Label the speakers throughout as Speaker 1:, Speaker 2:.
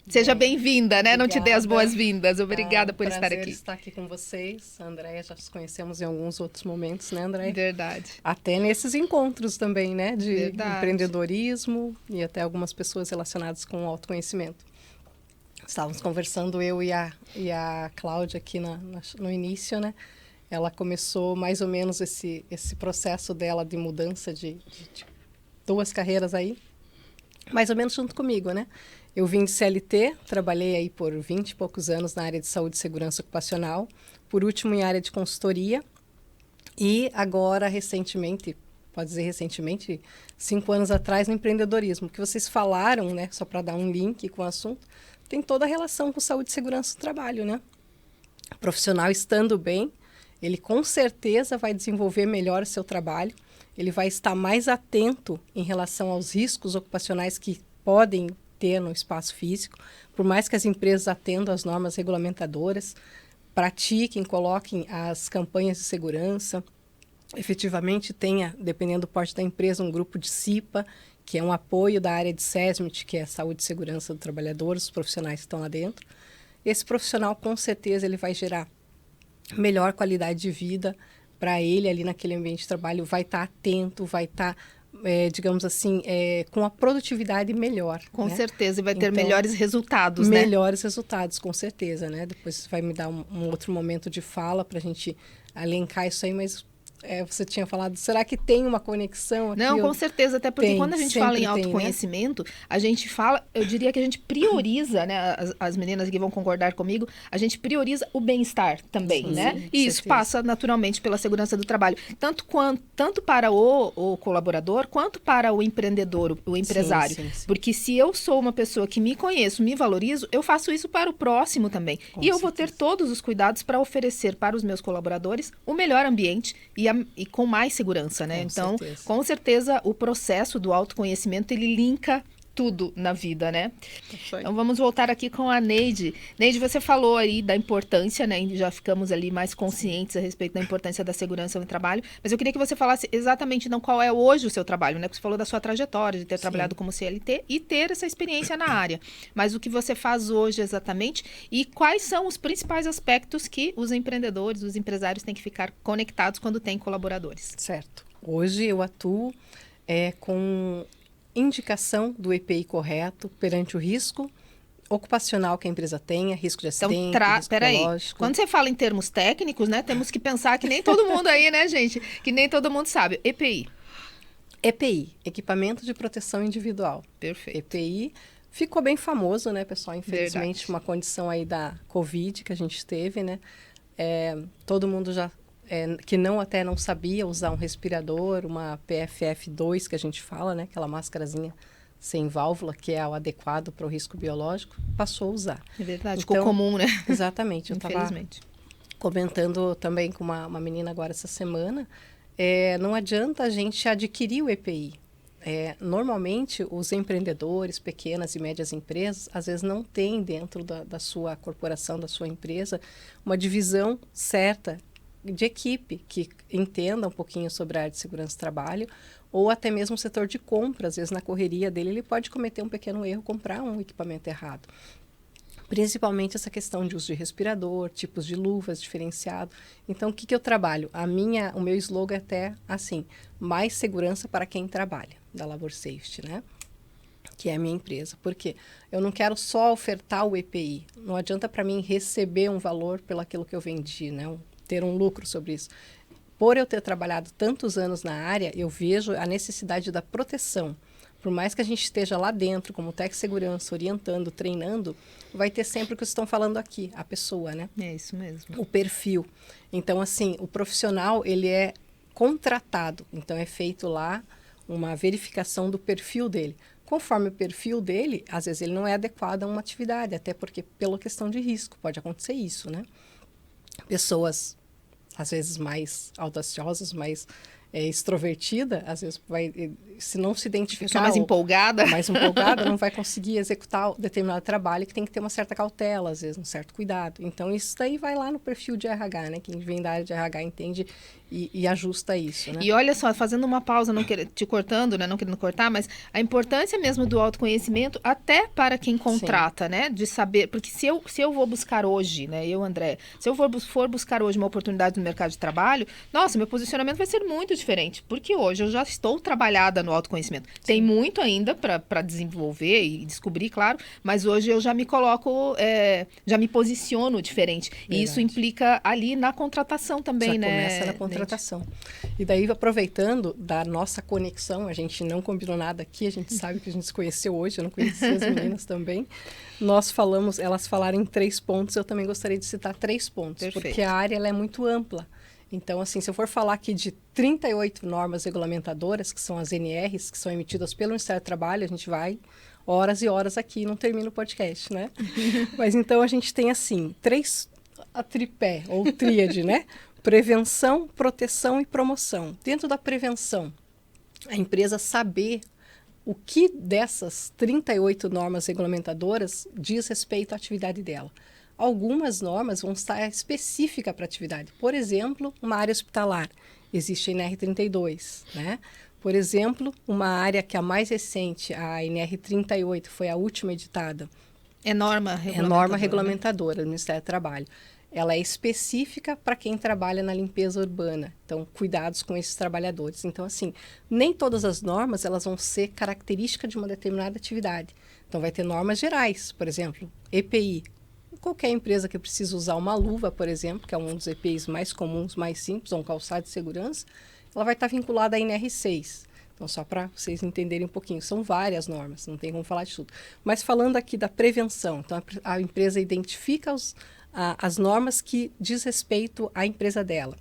Speaker 1: Seja bem-vinda, né? Não te dei as
Speaker 2: Obrigada.
Speaker 1: boas-vindas. Obrigada por estar
Speaker 2: Prazer
Speaker 1: aqui.
Speaker 2: estar aqui com vocês. A Andréia, já nos conhecemos em alguns outros momentos, né, Andréia?
Speaker 1: Verdade.
Speaker 2: Até nesses encontros também, né? De
Speaker 1: Verdade.
Speaker 2: empreendedorismo e até algumas pessoas relacionadas com o autoconhecimento. Estávamos conversando, eu e a Cláudia aqui no início, né? Ela começou mais ou menos esse processo dela de mudança de duas carreiras aí, mais ou menos junto comigo, né? Eu vim de CLT, trabalhei aí por 20 e poucos anos na área de saúde e segurança ocupacional, por último em área de consultoria e agora recentemente, pode dizer recentemente, 5 anos atrás no empreendedorismo, que vocês falaram, né, só para dar um link com o assunto, tem toda a relação com saúde e segurança do trabalho, né? O profissional estando bem, ele com certeza vai desenvolver melhor o seu trabalho, ele vai estar mais atento em relação aos riscos ocupacionais que podem ter no espaço físico, por mais que as empresas atendam às normas regulamentadoras, pratiquem, coloquem as campanhas de segurança, efetivamente tenha, dependendo do porte da empresa, um grupo de CIPA, que é um apoio da área de SESMIT, que é a saúde e segurança do trabalhador, os profissionais que estão lá dentro. Esse profissional, com certeza, ele vai gerar melhor qualidade de vida para ele ali naquele ambiente de trabalho, vai estar atento, vai estar, digamos assim, com a produtividade melhor.
Speaker 1: Com
Speaker 2: né?
Speaker 1: certeza, e vai ter
Speaker 2: Então,
Speaker 1: melhores resultados, né?
Speaker 2: melhores resultados, com certeza, né? Depois vai me dar um outro momento de fala para a gente elencar isso aí, mas você tinha falado, será que tem uma conexão aqui?
Speaker 1: Não, com certeza, até porque
Speaker 2: Tem,
Speaker 1: quando a gente fala em
Speaker 2: sempre tem, né?
Speaker 1: autoconhecimento, a gente fala, eu diria que a gente prioriza, né? As meninas aqui vão concordar comigo, a gente prioriza o bem-estar também,
Speaker 2: Sim,
Speaker 1: né?
Speaker 2: sim,
Speaker 1: E isso
Speaker 2: certeza.
Speaker 1: passa naturalmente pela segurança do trabalho, tanto para o colaborador quanto para o empreendedor, o empresário.
Speaker 2: Sim, sim.
Speaker 1: Porque se eu sou uma pessoa que me conheço, me valorizo, eu faço isso para o próximo também.
Speaker 2: Com
Speaker 1: E eu vou ter
Speaker 2: certeza.
Speaker 1: todos os cuidados para oferecer para os meus colaboradores o melhor ambiente e com mais segurança, né?
Speaker 2: Com
Speaker 1: Então,
Speaker 2: certeza.
Speaker 1: com certeza, o processo do autoconhecimento, ele linka tudo na vida, né?
Speaker 2: Isso aí.
Speaker 1: Então, vamos voltar aqui com a Neide. Neide, você falou aí da importância, né? Já ficamos ali mais conscientes a respeito da importância da segurança no trabalho, mas eu queria que você falasse exatamente, não, qual é hoje o seu trabalho, né? Porque você falou da sua trajetória, de ter trabalhado como CLT e ter essa experiência na área. Mas o que você faz hoje exatamente e quais são os principais aspectos que os empreendedores, os empresários têm que ficar conectados quando têm colaboradores?
Speaker 2: Certo. Hoje eu atuo com indicação do EPI correto perante o risco ocupacional que a empresa tenha, risco de
Speaker 1: Então,
Speaker 2: acidente, risco
Speaker 1: peraí.
Speaker 2: biológico.
Speaker 1: Quando você fala em termos técnicos, né, temos que pensar que nem todo mundo aí, né, gente? Que nem todo mundo sabe. EPI.
Speaker 2: EPI, Equipamento de Proteção Individual.
Speaker 1: Perfeito.
Speaker 2: EPI ficou bem famoso, né, pessoal? Infelizmente,
Speaker 1: Verdade.
Speaker 2: uma condição aí da Covid que a gente teve, né? Todo mundo já que até não sabia usar um respirador, uma PFF2 que a gente fala, né? Aquela máscarazinha sem válvula, que é o adequado para o risco biológico, passou a usar.
Speaker 1: É verdade.
Speaker 2: Então,
Speaker 1: Ficou comum, né?
Speaker 2: Exatamente. Eu estava
Speaker 1: Infelizmente.
Speaker 2: comentando também com uma menina agora essa semana, não adianta a gente adquirir o EPI. Normalmente, os empreendedores, pequenas e médias empresas, às vezes não têm dentro da sua corporação, da sua empresa, uma divisão certa de equipe que entenda um pouquinho sobre a área de segurança do trabalho, ou até mesmo o setor de compra. Às vezes, na correria dele, ele pode cometer um pequeno erro, comprar um equipamento errado. Principalmente essa questão de uso de respirador, tipos de luvas diferenciado. Então, o que eu trabalho? O meu slogan é até assim, mais segurança para quem trabalha, da Labor Safety, né? Que é a minha empresa. Porque eu não quero só ofertar o EPI. Não adianta para mim receber um valor pelo aquilo que eu vendi, né? Ter um lucro sobre isso. Por eu ter trabalhado tantos anos na área, eu vejo a necessidade da proteção. Por mais que a gente esteja lá dentro, como técnico de segurança, orientando, treinando, vai ter sempre o que vocês estão falando aqui, a pessoa, né?
Speaker 1: É isso mesmo.
Speaker 2: O perfil. Então, assim, o profissional, ele é contratado. Então, é feito lá uma verificação do perfil dele. Conforme o perfil dele, às vezes ele não é adequado a uma atividade, até porque pela questão de risco, pode acontecer isso, né? Pessoas, às vezes, mais audaciosas, mais extrovertida, às vezes se não se identificar...
Speaker 1: Pessoa mais empolgada.
Speaker 2: Mais empolgada, não vai conseguir executar determinado trabalho que tem que ter uma certa cautela, às vezes, um certo cuidado. Então, isso daí vai lá no perfil de RH, né? Quem vem da área de RH entende e ajusta isso, né?
Speaker 1: E olha só, fazendo uma pausa, não te cortando, né? Não querendo cortar, mas a importância mesmo do autoconhecimento até para quem contrata, né? De saber, porque se eu vou buscar hoje, né? Eu, André, se eu for buscar hoje uma oportunidade no mercado de trabalho, nossa, meu posicionamento vai ser muito diferente, porque hoje eu já estou trabalhada no autoconhecimento. Sim. Tem muito ainda para desenvolver e descobrir, claro, mas hoje eu já me coloco, já me posiciono diferente. Verdade. E isso implica ali na contratação também, já né?
Speaker 2: Começa na contratação. E daí, aproveitando da nossa conexão, a gente não combinou nada aqui, a gente sabe que a gente se conheceu hoje, eu não conhecia as meninas também. Elas falaram em 3 pontos, eu também gostaria de citar 3 pontos, perfeito. Porque a área ela é muito ampla. Então, assim, se eu for falar aqui de 38 normas regulamentadoras, que são as NRs, que são emitidas pelo Ministério do Trabalho, a gente vai horas e horas aqui e não termina o podcast, né? Mas então a gente tem, assim, 3, a tripé, ou tríade, né? Prevenção, proteção e promoção. Dentro da prevenção, a empresa saber o que dessas 38 normas regulamentadoras diz respeito à atividade dela. Algumas normas vão estar específicas para a atividade. Por exemplo, uma área hospitalar. Existe a NR32, né? Por exemplo, uma área que é a mais recente, a NR38, foi a última editada.
Speaker 1: É norma
Speaker 2: regulamentadora do Ministério do Trabalho. Ela é específica para quem trabalha na limpeza urbana. Então, cuidados com esses trabalhadores. Então, assim, nem todas as normas elas vão ser características de uma determinada atividade. Então, vai ter normas gerais, por exemplo, EPI. Qualquer empresa que precisa usar uma luva, por exemplo, que é um dos EPIs mais comuns, mais simples, ou um calçado de segurança, ela vai estar vinculada à NR6. Então, só para vocês entenderem um pouquinho, são várias normas, não tem como falar de tudo. Mas falando aqui da prevenção, então a empresa identifica as normas que diz respeito à empresa dela.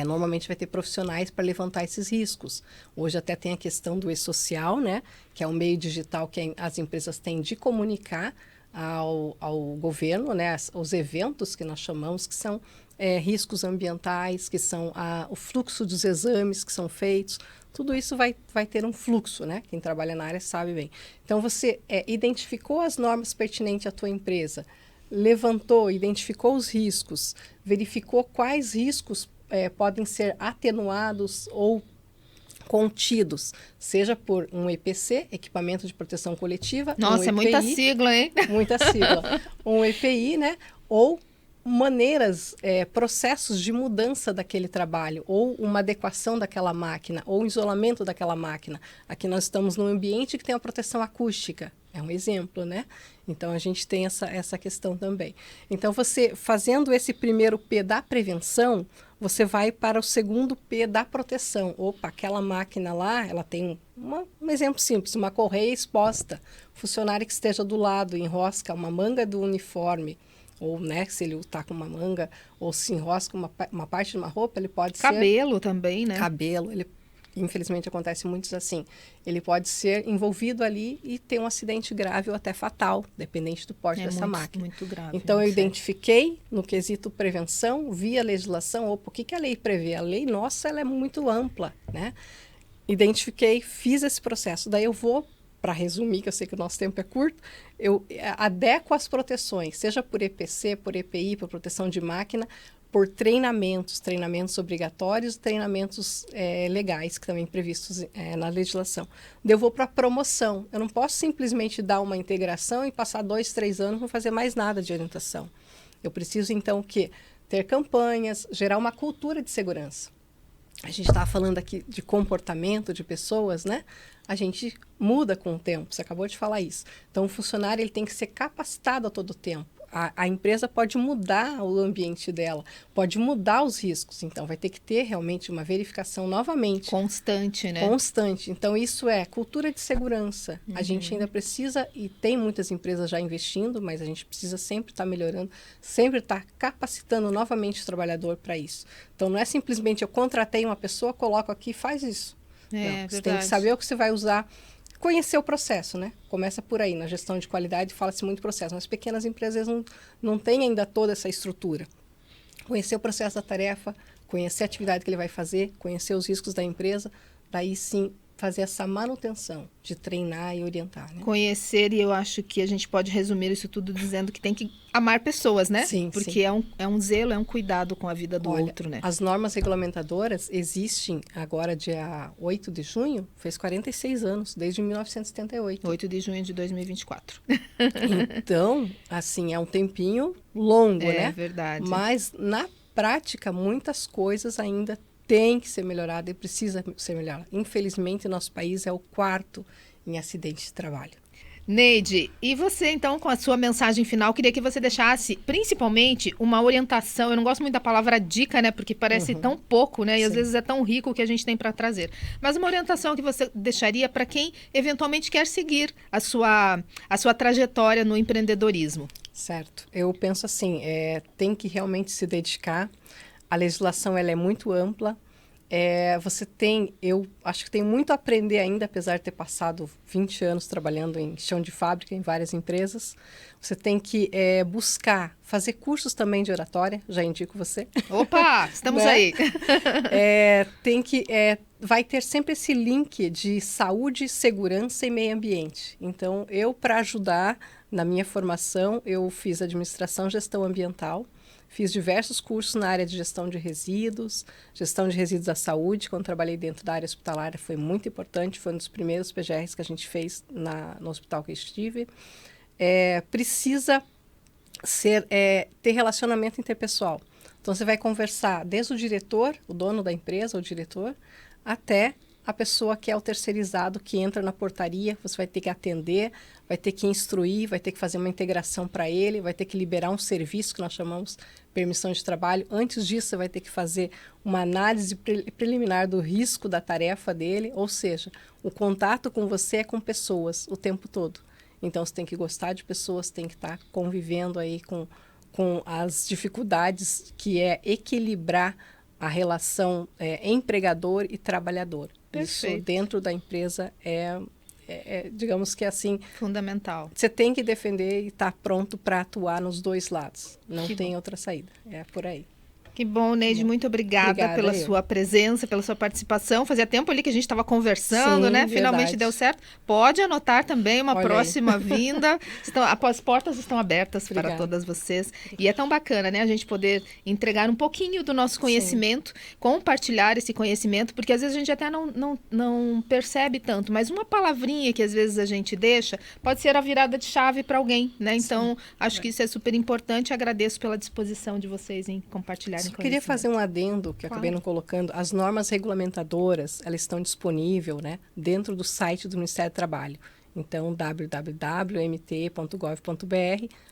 Speaker 2: Normalmente vai ter profissionais para levantar esses riscos. Hoje até tem a questão do e-social, né? Que é um meio digital que as empresas têm de comunicar ao governo, né? Os eventos que nós chamamos, que são riscos ambientais, que são o fluxo dos exames que são feitos. Tudo isso vai ter um fluxo, né? Quem trabalha na área sabe bem. Então, você identificou as normas pertinentes à tua empresa, levantou, identificou os riscos, verificou quais riscos podem ser atenuados ou contidos, seja por um EPC, Equipamento de Proteção Coletiva.
Speaker 1: Nossa,
Speaker 2: EPI,
Speaker 1: muita sigla, hein?
Speaker 2: Muita sigla. Um EPI, né? Ou maneiras, processos de mudança daquele trabalho, ou uma adequação daquela máquina, ou um isolamento daquela máquina. Aqui nós estamos num ambiente que tem uma proteção acústica. É um exemplo, né? Então, a gente tem essa questão também. Então, você fazendo esse primeiro P da prevenção, você vai para o segundo P da proteção. Opa, aquela máquina lá, ela tem um exemplo simples, uma correia exposta. O funcionário que esteja do lado, enrosca uma manga do uniforme, ou, né, se ele está com uma manga, ou se enrosca uma parte de uma roupa, ele pode
Speaker 1: cabelo também, né?
Speaker 2: Cabelo, infelizmente acontece muitos assim. Ele pode ser envolvido ali e ter um acidente grave ou até fatal, dependente do porte dessa máquina.
Speaker 1: Muito grave.
Speaker 2: Então, eu identifiquei no quesito prevenção, via legislação, o que a lei prevê? A lei, nossa, ela é muito ampla, né? Identifiquei, fiz esse processo. Daí eu vou, para resumir, que eu sei que o nosso tempo é curto, eu adequo as proteções, seja por EPC, por EPI, por proteção de máquina, por treinamentos obrigatórios, treinamentos legais, que também previstos na legislação. Eu vou para a promoção. Eu não posso simplesmente dar uma integração e passar 2, 3 anos não fazer mais nada de orientação. Eu preciso, então, ter campanhas, gerar uma cultura de segurança. A gente estava falando aqui de comportamento de pessoas, né? A gente muda com o tempo, você acabou de falar isso. Então, o funcionário ele tem que ser capacitado a todo tempo. A empresa pode mudar o ambiente dela, pode mudar os riscos. Então, vai ter que ter realmente uma verificação novamente.
Speaker 1: Constante, né?
Speaker 2: Constante. Então, isso é cultura de segurança. A gente ainda precisa, e tem muitas empresas já investindo, mas a gente precisa sempre estar melhorando, sempre estar capacitando novamente o trabalhador para isso. Então, não é simplesmente eu contratei uma pessoa, coloco aqui e faz isso. Não, você tem que saber o que você vai usar. Conhecer o processo, né? Começa por aí. Na gestão de qualidade fala-se muito processo, mas pequenas empresas não têm ainda toda essa estrutura. Conhecer o processo da tarefa, conhecer a atividade que ele vai fazer, conhecer os riscos da empresa, daí sim fazer essa manutenção de treinar e orientar, né?
Speaker 1: Conhecer, e eu acho que a gente pode resumir isso tudo dizendo que tem que amar pessoas, né?
Speaker 2: Sim,
Speaker 1: porque
Speaker 2: sim.
Speaker 1: É um zelo, é um cuidado com a vida do outro, né?
Speaker 2: As normas regulamentadoras existem agora, dia 8 de junho, fez 46 anos, desde 1978.
Speaker 1: 8 de junho de 2024.
Speaker 2: Então, assim, é um tempinho longo, né?
Speaker 1: É verdade.
Speaker 2: Mas, na prática, muitas coisas ainda tem que ser melhorada e precisa ser melhorada. Infelizmente, nosso país é o 4º em acidente de trabalho.
Speaker 1: Neide, e você então, com a sua mensagem final, queria que você deixasse, principalmente, uma orientação. Eu não gosto muito da palavra dica, né? Porque parece tão pouco, né? E às vezes é tão rico o que a gente tem para trazer. Mas uma orientação que você deixaria para quem eventualmente quer seguir a sua trajetória no empreendedorismo.
Speaker 2: Certo. Eu penso assim, tem que realmente se dedicar. A legislação ela é muito ampla. Eu acho que tem muito a aprender ainda, apesar de ter passado 20 anos trabalhando em chão de fábrica, em várias empresas. Você tem que buscar, fazer cursos também de oratória, já indico você.
Speaker 1: Opa, estamos
Speaker 2: né?
Speaker 1: aí.
Speaker 2: Vai ter sempre esse link de saúde, segurança e meio ambiente. Então, para ajudar, na minha formação, eu fiz administração e gestão ambiental. Fiz diversos cursos na área de gestão de resíduos da saúde. Quando trabalhei dentro da área hospitalar, foi muito importante. Foi um dos primeiros PGRs que a gente fez no hospital que estive. Precisa ter relacionamento interpessoal. Então, você vai conversar desde o diretor, o dono da empresa, o diretor, até a pessoa que é o terceirizado, que entra na portaria. Você vai ter que atender, vai ter que instruir, vai ter que fazer uma integração para ele, vai ter que liberar um serviço que nós chamamos permissão de trabalho. Antes disso, você vai ter que fazer uma análise preliminar do risco da tarefa dele, ou seja, o contato com você é com pessoas o tempo todo. Então, você tem que gostar de pessoas, tem que estar convivendo aí com as dificuldades que é equilibrar a relação empregador e trabalhador.
Speaker 1: Perfeito.
Speaker 2: Isso dentro da empresa digamos que assim...
Speaker 1: Fundamental.
Speaker 2: Você tem que defender e estar pronto para atuar nos dois lados. Não
Speaker 1: Que
Speaker 2: tem
Speaker 1: bom.
Speaker 2: outra saída. É por aí.
Speaker 1: Que bom, Neide, muito obrigada pela sua presença, pela sua participação. Fazia tempo ali que a gente estava conversando,
Speaker 2: Sim,
Speaker 1: né?
Speaker 2: verdade.
Speaker 1: Finalmente deu certo. Pode anotar também uma
Speaker 2: Olha
Speaker 1: próxima vinda. As portas estão abertas para todas vocês. E é tão bacana, né? A gente poder entregar um pouquinho do nosso conhecimento, compartilhar esse conhecimento, porque às vezes a gente até não percebe tanto, mas uma palavrinha que às vezes a gente deixa pode ser a virada de chave para alguém, né? Então, acho que isso é super importante. Agradeço pela disposição de vocês em compartilhar.
Speaker 2: Eu queria fazer um adendo que acabei não colocando. As normas regulamentadoras, elas estão disponíveis, né, dentro do site do Ministério do Trabalho. Então, www.mt.gov.br,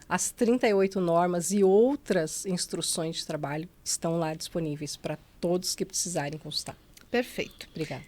Speaker 2: as 38 normas e outras instruções de trabalho estão lá disponíveis para todos que precisarem consultar.
Speaker 1: Perfeito.
Speaker 2: Obrigada.